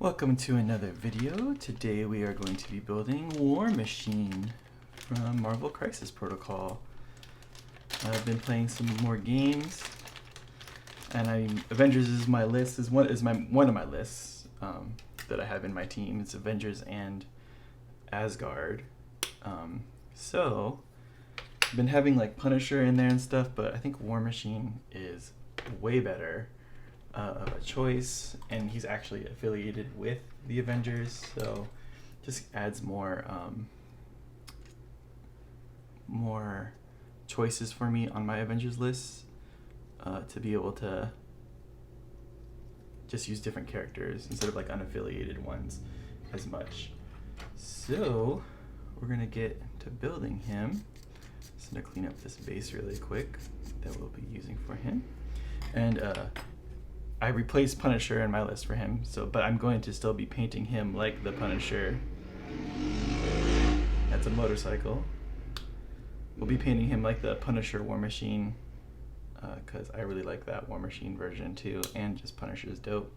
Welcome to another video. Today we are going to be building War Machine from Marvel Crisis Protocol. I've been playing some more games, and Avengers is my list. One of my lists that I have in my team. It's Avengers and Asgard. So I've been having like Punisher in there and stuff, but I think War Machine is way better of a choice, and he's actually affiliated with the Avengers, so just adds more choices for me on my Avengers list to be able to just use different characters instead of like unaffiliated ones as much. So we're gonna get to building him. Just gonna clean up this base really quick that we'll be using for him, and I replaced Punisher in my list for him, but I'm going to still be painting him like the Punisher. That's a motorcycle. We'll be painting him like the Punisher War Machine, because I really like that War Machine version too, and just Punisher's dope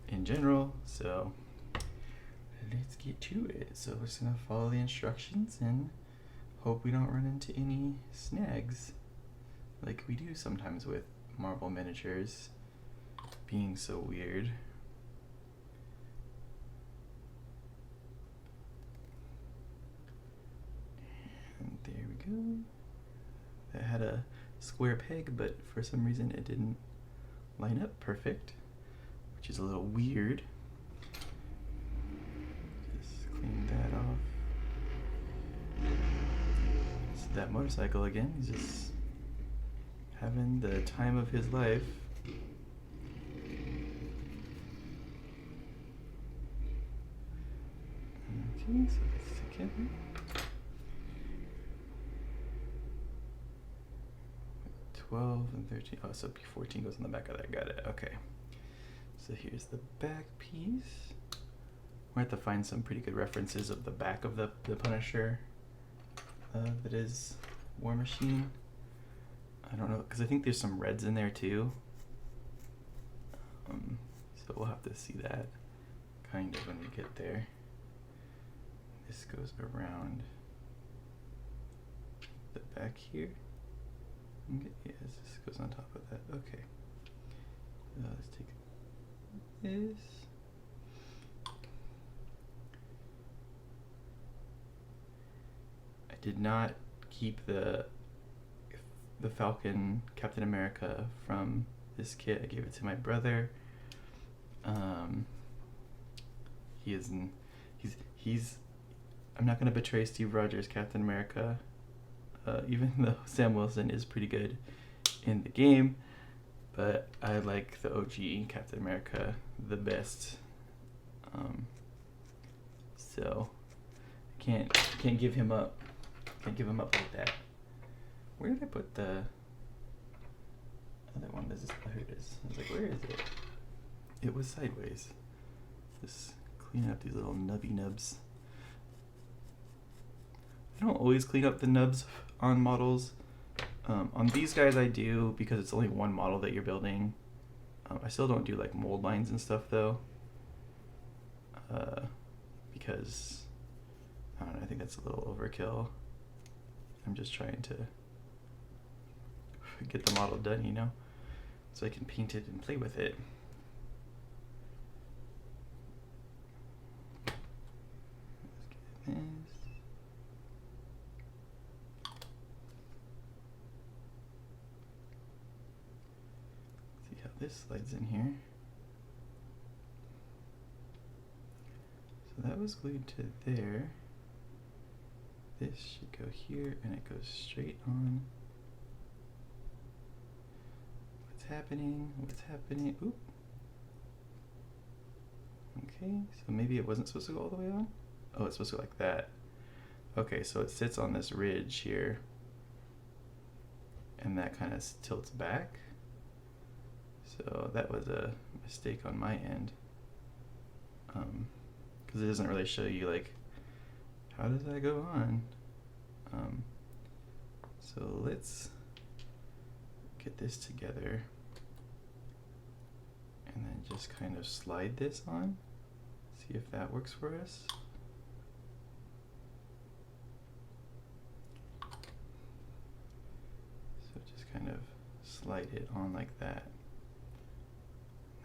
in general. So let's get to it. So we're just gonna follow the instructions and hope we don't run into any snags like we do sometimes with Marvel miniatures being so weird. And there we go. That had a square peg, but for some reason it didn't line up perfect, which is a little weird. Just clean that off. So that motorcycle again, he's just having the time of his life. Okay, so it's together. 12 and 13. Oh, so 14 goes on the back of that. Got it. Okay. So here's the back piece. We're going to have to find some pretty good references of the back of the Punisher that is War Machine. I don't know, because I think there's some reds in there too. So we'll have to see that kind of when we get there. This goes around the back here. Okay, yes, this goes on top of that. Okay. Let's take this. I did not keep the Falcon Captain America from this kit. I gave it to my brother. He's I'm not going to betray Steve Rogers Captain America, even though Sam Wilson is pretty good in the game, but I like the OG Captain America the best. So I can't give him up. Can't give him up like that. Where did I put the other one? Here it is. I was like, where is it? It was sideways. Just clean up these little nubby nubs. I don't always clean up the nubs on models. On these guys I do, because it's only one model that you're building. I still don't do like mold lines and stuff though, because I don't know, I think that's a little overkill. I'm just trying to get the model done, you know, so I can paint it and play with it. Let's get this. This slides in here. So that was glued to there. This should go here, and it goes straight on. What's happening? What's happening? Oop. Okay, so maybe it wasn't supposed to go all the way on? Oh, it's supposed to go like that. Okay, so it sits on this ridge here, and that kind of tilts back. So that was a mistake on my end, because it doesn't really show you like how does that go on. So let's get this together and then just kind of slide this on. See if that works for us. So just kind of slide it on like that.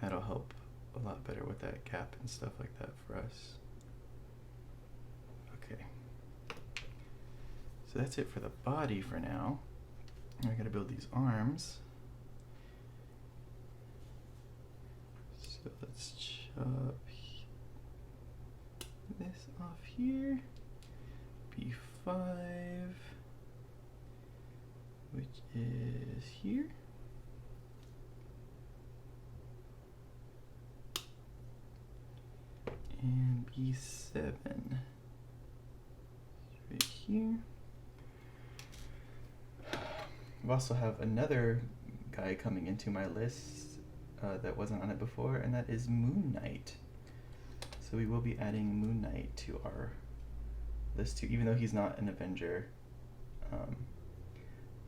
That'll help a lot better with that gap and stuff like that for us. Okay. So that's it for the body for now. I gotta build these arms. So let's chop this off here. B5, which is here. And B7 right here. I also have another guy coming into my list that wasn't on it before, and that is Moon Knight. So we will be adding Moon Knight to our list too, even though he's not an Avenger.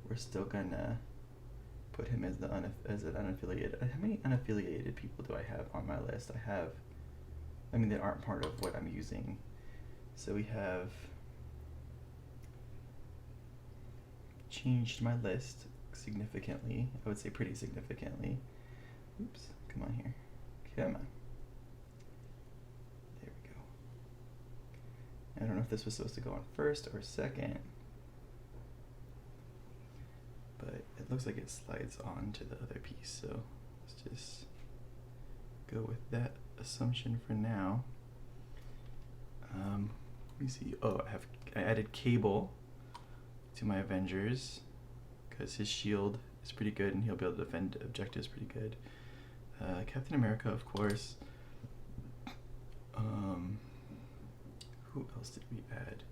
We're still gonna put him as an unaffiliated. How many unaffiliated people do I have on my list? I mean, that aren't part of what I'm using. So we have changed my list significantly. I would say pretty significantly. Oops, come on here. Come on. There we go. I don't know if this was supposed to go on first or second, but it looks like it slides on to the other piece, so let's just go with that assumption for now. Let me see. Oh, I added Cable to my Avengers because his shield is pretty good and he'll be able to defend objectives pretty good. Captain America, of course. Who else did we add?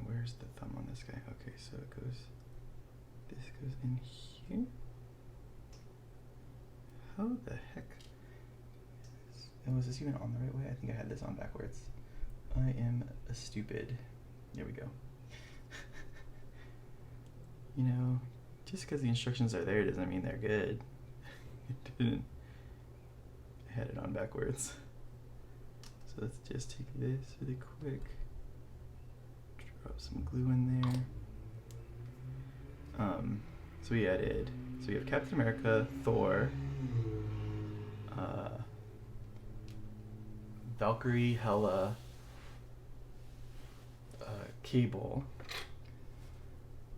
Where's the thumb on this guy? Okay, so this goes in here. How the heck? Was this even on the right way? I think I had this on backwards. I am a stupid. There we go. You know, just because the instructions are there doesn't mean they're good. It didn't. I had it on backwards. So let's just take this really quick. Drop some glue in there. So we have Captain America, Thor, Valkyrie, Hela, Cable,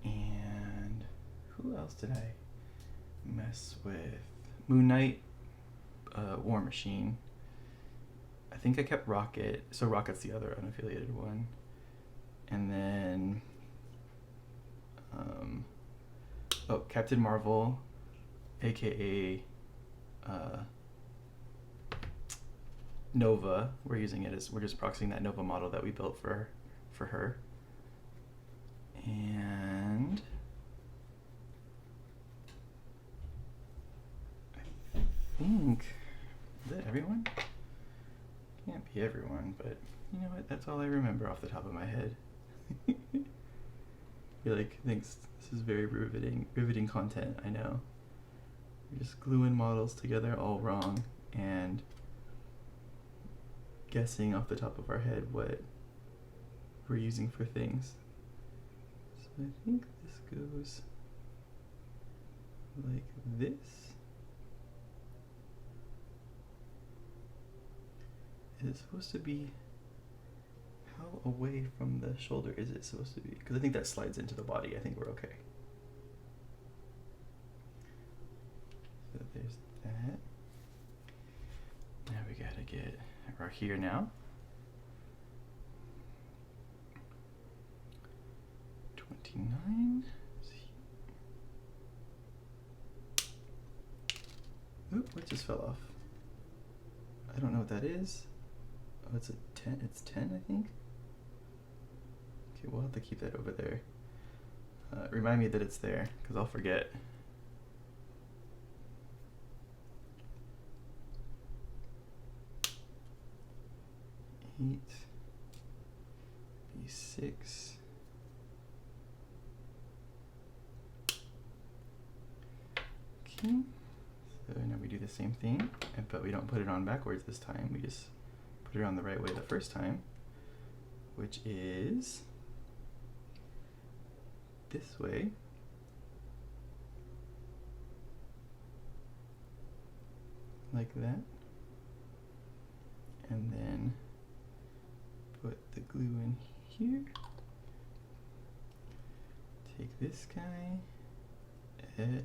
and who else did I mess with? Moon Knight, War Machine. I think I kept Rocket, so Rocket's the other unaffiliated one. And then, Captain Marvel, aka Nova. We're just proxying that Nova model that we built for her. And I think, is that everyone? Can't be everyone, but you know what? That's all I remember off the top of my head. I feel like, thanks. This is very riveting content. I know. We're just gluing models together all wrong and guessing off the top of our head what we're using for things. So I think this goes like this. Is it supposed to be, how away from the shoulder is it supposed to be? Because I think that slides into the body. I think we're okay. So there's that. Now we gotta get, we're here now. 29. Oop, what just fell off? I don't know what that is. Oh, it's a 10. It's 10, I think. Okay, we'll have to keep that over there. Remind me that it's there, because I'll forget. B6. Okay. So now we do the same thing, but we don't put it on backwards this time. We just put it on the right way the first time, which is this way. Like that. And then put the glue in here. Take this guy. At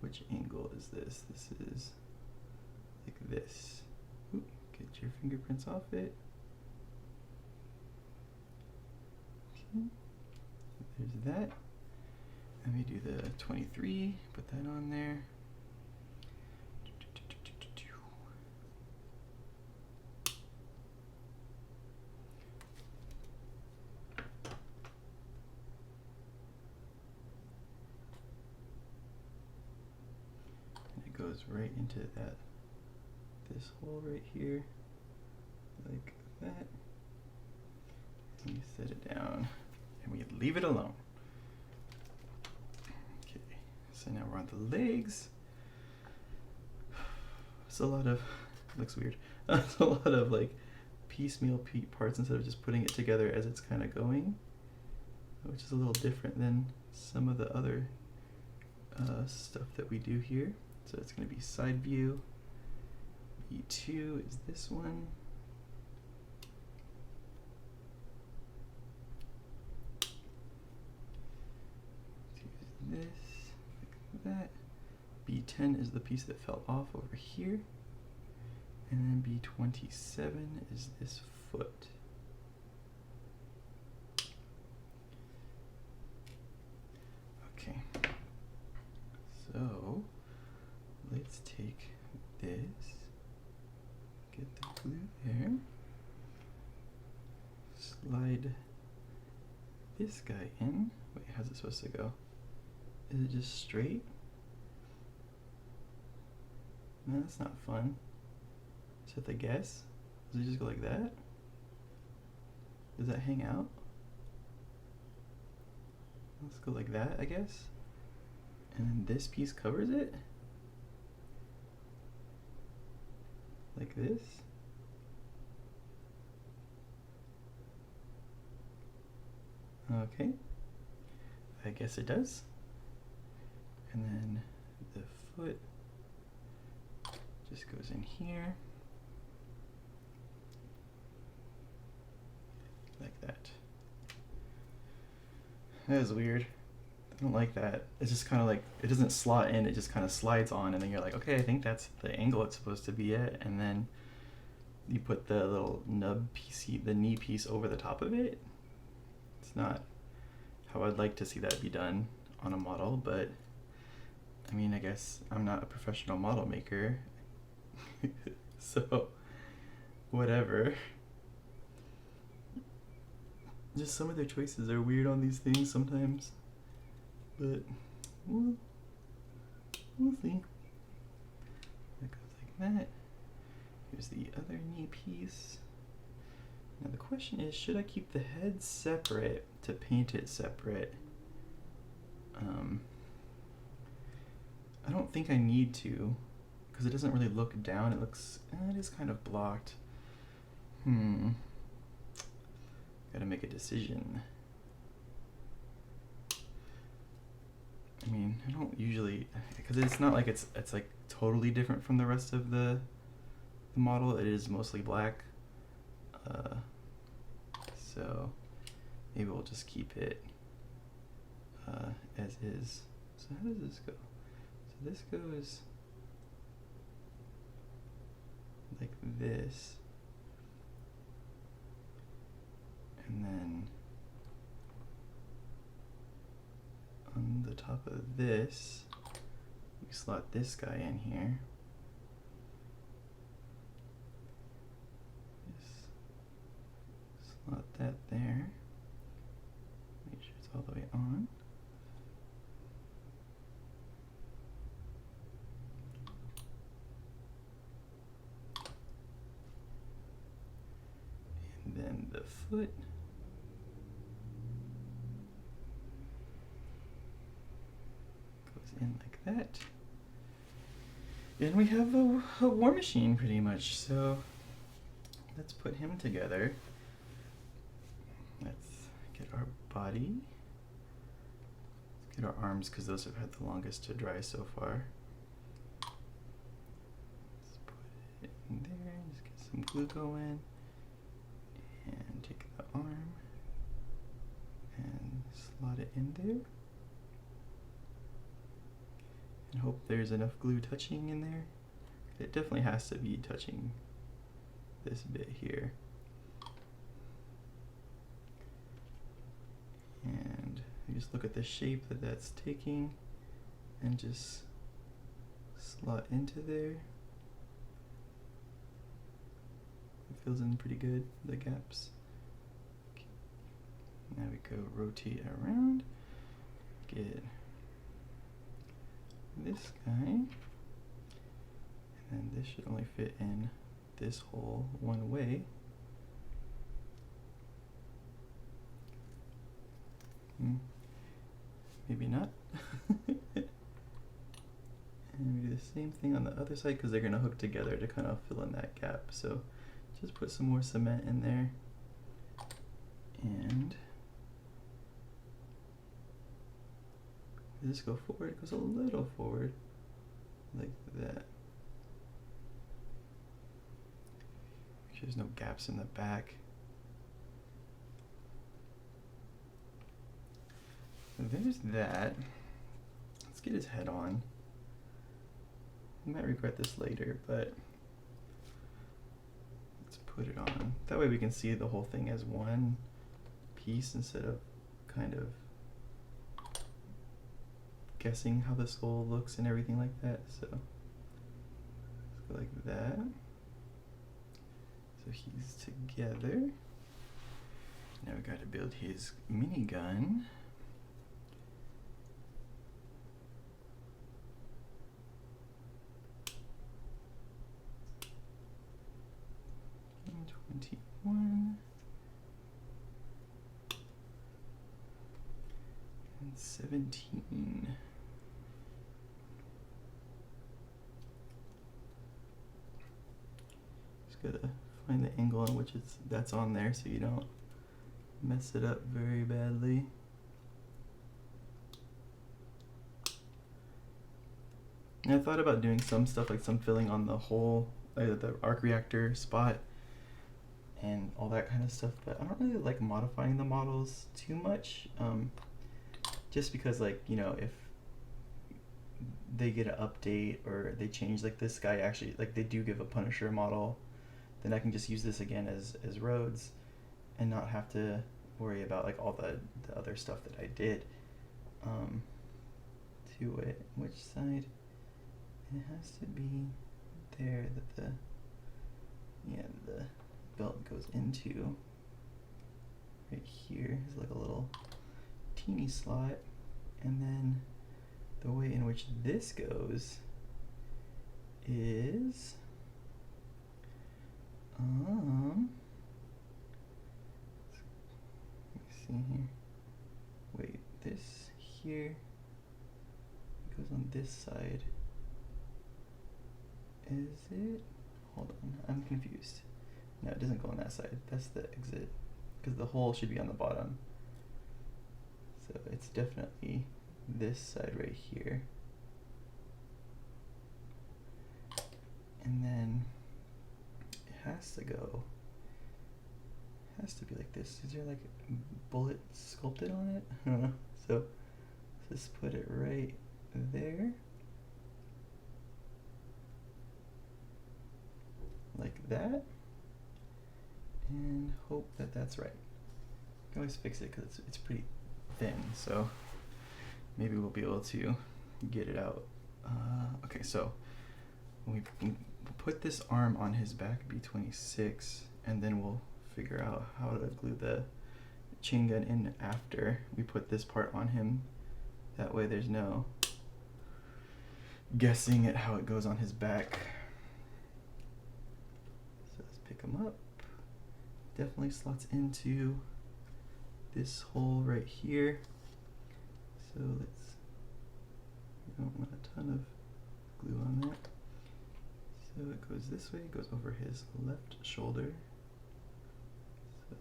which angle is this? This is like this. Ooh, get your fingerprints off it. Okay. There's that. Let me do the 23. Put that on there. Goes right into this hole right here, like that. And we set it down and we leave it alone. Okay, so now we're on the legs. It's a lot of, looks weird. It's a lot of like piecemeal parts instead of just putting it together as it's kind of going, which is a little different than some of the other stuff that we do here. So it's going to be side view. B2 is this one. This, like that. B10 is the piece that fell off over here. And then B27 is this foot. Okay. So let's take this, get the glue there, slide this guy in. Wait, how's it supposed to go? Is it just straight? No, that's not fun. Is that the guess? Does it just go like that? Does that hang out? Let's go like that, I guess. And then this piece covers it? Like this. Okay, I guess it does. And then the foot just goes in here. Like that. That is weird. I don't like that. It's just kind of like, it doesn't slot in, it just kind of slides on, and then you're like, okay, I think that's the angle it's supposed to be at, and then you put the little nub piece, the knee piece over the top of it. It's not how I'd like to see that be done on a model, but I mean, I guess I'm not a professional model maker, so whatever. Just some of their choices are weird on these things sometimes. But we'll see. That goes like that. Here's the other knee piece. Now the question is, should I keep the head separate to paint it separate? I don't think I need to, because it doesn't really look down. It looks, it is kind of blocked. Gotta make a decision. I mean, I don't usually, because it's not like it's like totally different from the rest of the model. It is mostly black, so maybe we'll just keep it as is. So how does this go? So this goes like this, and then on the top of this, we slot this guy in here. Just slot that there. Make sure it's all the way on. And then the foot. In like that, and we have a war machine pretty much. So let's put him together. Let's get our body. Let's get our arms, because those have had the longest to dry so far. Let's put it in there, just get some glue going. And take the arm and slot it in there. And hope there's enough glue touching in there. It definitely has to be touching this bit here. And you just look at the shape that that's taking and just slot into there. It fills in pretty good, the gaps. Okay. Now we go rotate around, get this guy, and then this should only fit in this hole one way. Maybe not. And we do the same thing on the other side, because they're going to hook together to kind of fill in that gap. So just put some more cement in there. And does this go forward? It goes a little forward, like that. Make sure there's no gaps in the back. There's that. Let's get his head on. I might regret this later, but let's put it on. That way we can see the whole thing as one piece instead of kind of guessing how the skull looks and everything like that. So let's go like that. So he's together. Now we got to build his minigun. And 21 and 17. Just gotta find the angle in which that's on there so you don't mess it up very badly. And I thought about doing some stuff, like some filling on the hole, the arc reactor spot and all that kind of stuff, but I don't really like modifying the models too much, just because, like, you know, if they get an update or they change, like this guy actually, like they do give a Punisher model, then I can just use this again as Rhodes and not have to worry about like all the other stuff that I did to it. Which side? It has to be there that the belt goes into. Right here is like a little teeny slot, and then the way in which this goes is let me see here. Wait, this here goes on this side. Is it? Hold on, I'm confused. No, it doesn't go on that side. That's the exit, because the hole should be on the bottom. So it's definitely this side right here. And then it has to go, it has to be like this. Is there like a bullet sculpted on it? I don't know. So let's just put it right there. Like that. And hope that that's right. You can always fix it because it's pretty thin, so maybe we'll be able to get it out. Okay, so we put this arm on his back, B26, and then we'll figure out how to glue the chain gun in after we put this part on him. That way there's no guessing at how it goes on his back. So let's pick him up. Definitely slots into this hole right here. So let's, we don't want a ton of glue on that. So it goes this way, it goes over his left shoulder. So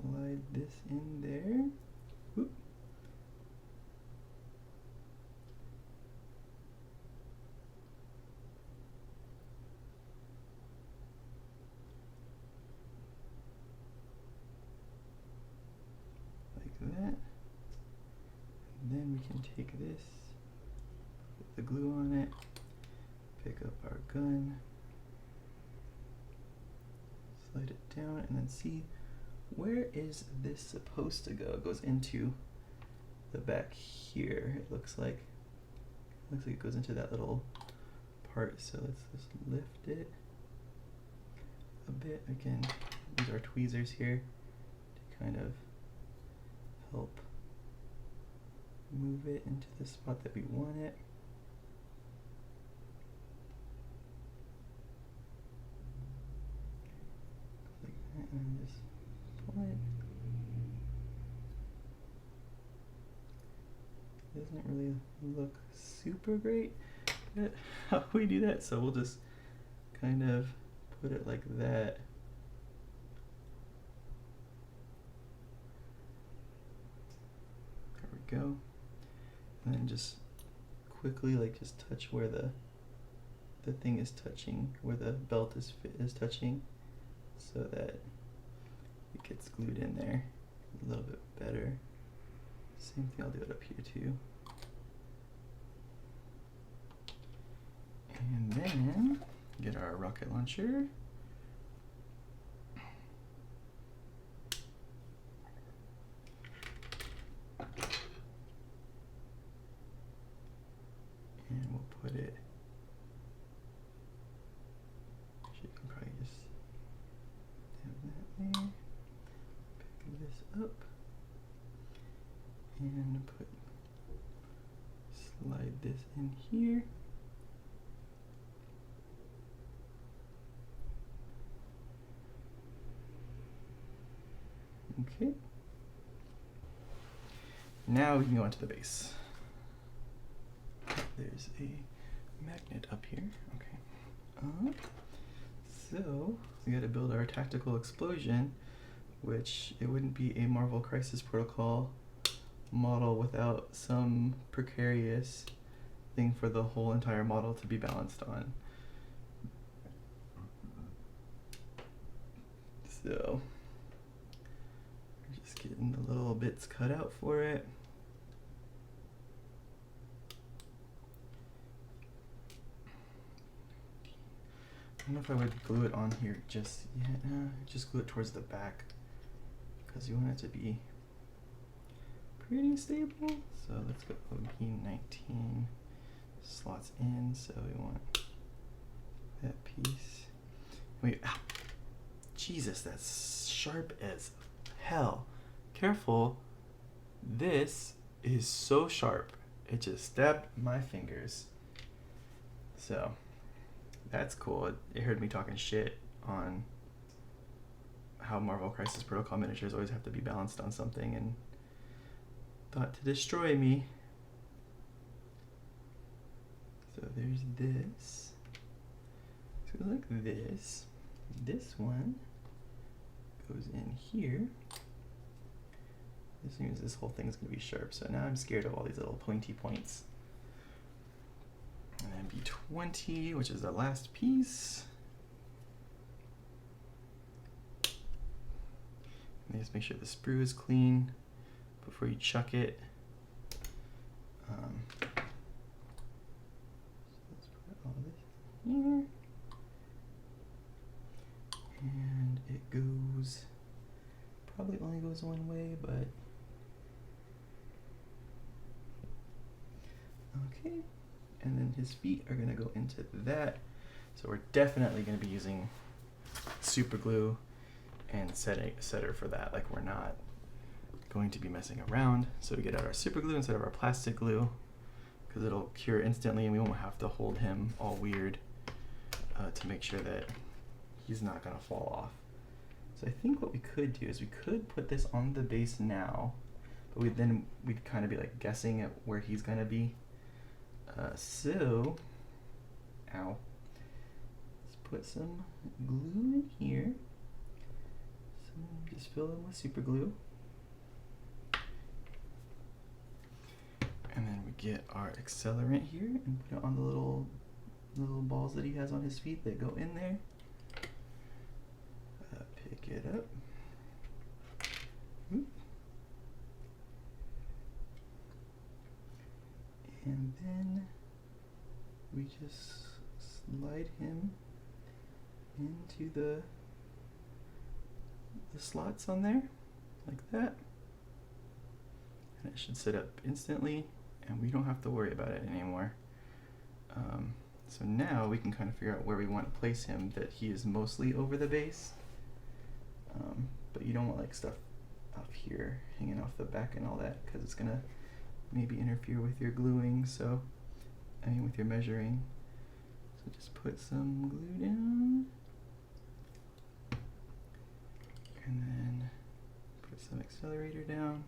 slide this in there. Whoop. Like that. And then we can take this, put the glue on it, pick up our gun, slide it down, and then see, where is this supposed to go? It goes into the back here, it looks like. Looks like it goes into that little part, so let's just lift it a bit. Again, use our tweezers here to kind of help move it into the spot that we want it. Like that, and then just pull it. Doesn't really look super great at how we do that, so we'll just kind of put it like that. There we go. And then just quickly, like, just touch where the thing is touching, where the belt is touching, so that it gets glued in there a little bit better. Same thing, I'll do it up here too. And then get our rocket launcher. And we'll put it, you can probably just have that there. Pick this up and slide this in here. Okay. Now we can go into the base. There's a magnet up here. Okay. So we got to build our tactical explosion, which it wouldn't be a Marvel Crisis Protocol model without some precarious thing for the whole entire model to be balanced on. So we're just getting the little bits cut out for it. I don't know if I would glue it on here just yet. Just glue it towards the back because you want it to be pretty stable. So let's go OP19 slots in. So we want that piece. Wait, ow. Jesus, that's sharp as hell. Careful. This is so sharp. It just stabbed my fingers. So that's cool. It heard me talking shit on how Marvel Crisis Protocol miniatures always have to be balanced on something and thought to destroy me. So there's this. So it goes like this. This one goes in here. This means this whole thing is going to be sharp. So now I'm scared of all these little pointy points. And then B20, which is the last piece. And just make sure the sprue is clean before you chuck it. So let's put all this here. And it goes, probably only goes one way, but okay. And then his feet are gonna go into that. So we're definitely gonna be using super glue and setter for that. Like, we're not going to be messing around. So we get out our super glue instead of our plastic glue because it'll cure instantly and we won't have to hold him all weird to make sure that he's not gonna fall off. So I think what we could do is we could put this on the base now, but we'd kind of be like guessing at where he's gonna be. So, ow, let's put some glue in here. So just fill them with super glue. And then we get our accelerant here and put it on the little balls that he has on his feet that go in there. Pick it up. Oop. And then we just slide him into the slots on there, like that. And it should sit up instantly, and we don't have to worry about it anymore. So now we can kind of figure out where we want to place him, that he is mostly over the base. But you don't want like stuff up here hanging off the back and all that, because it's gonna maybe interfere with your gluing, with your measuring. So just put some glue down, and then put some accelerator down.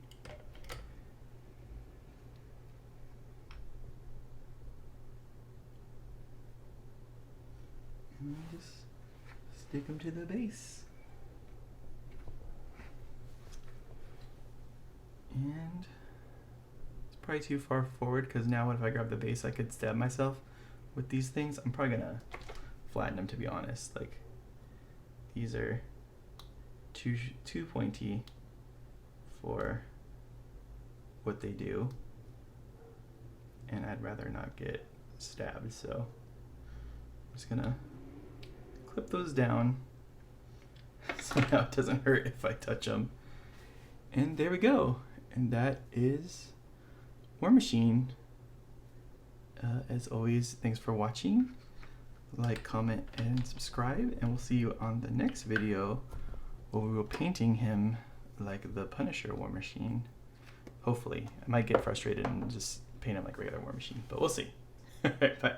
And then just stick them to the base. And it's probably too far forward, because now if I grab the base I could stab myself with these things. I'm probably gonna flatten them, to be honest. Like, these are too pointy for what they do, and I'd rather not get stabbed, so I'm just gonna clip those down so now it doesn't hurt if I touch them. And there we go. And that is Warmachine. As always, thanks for watching. Like, comment, and subscribe, and we'll see you on the next video where we will be painting him like the Punisher Warmachine. Hopefully. I might get frustrated and just paint him like regular Warmachine, but we'll see. Alright, bye.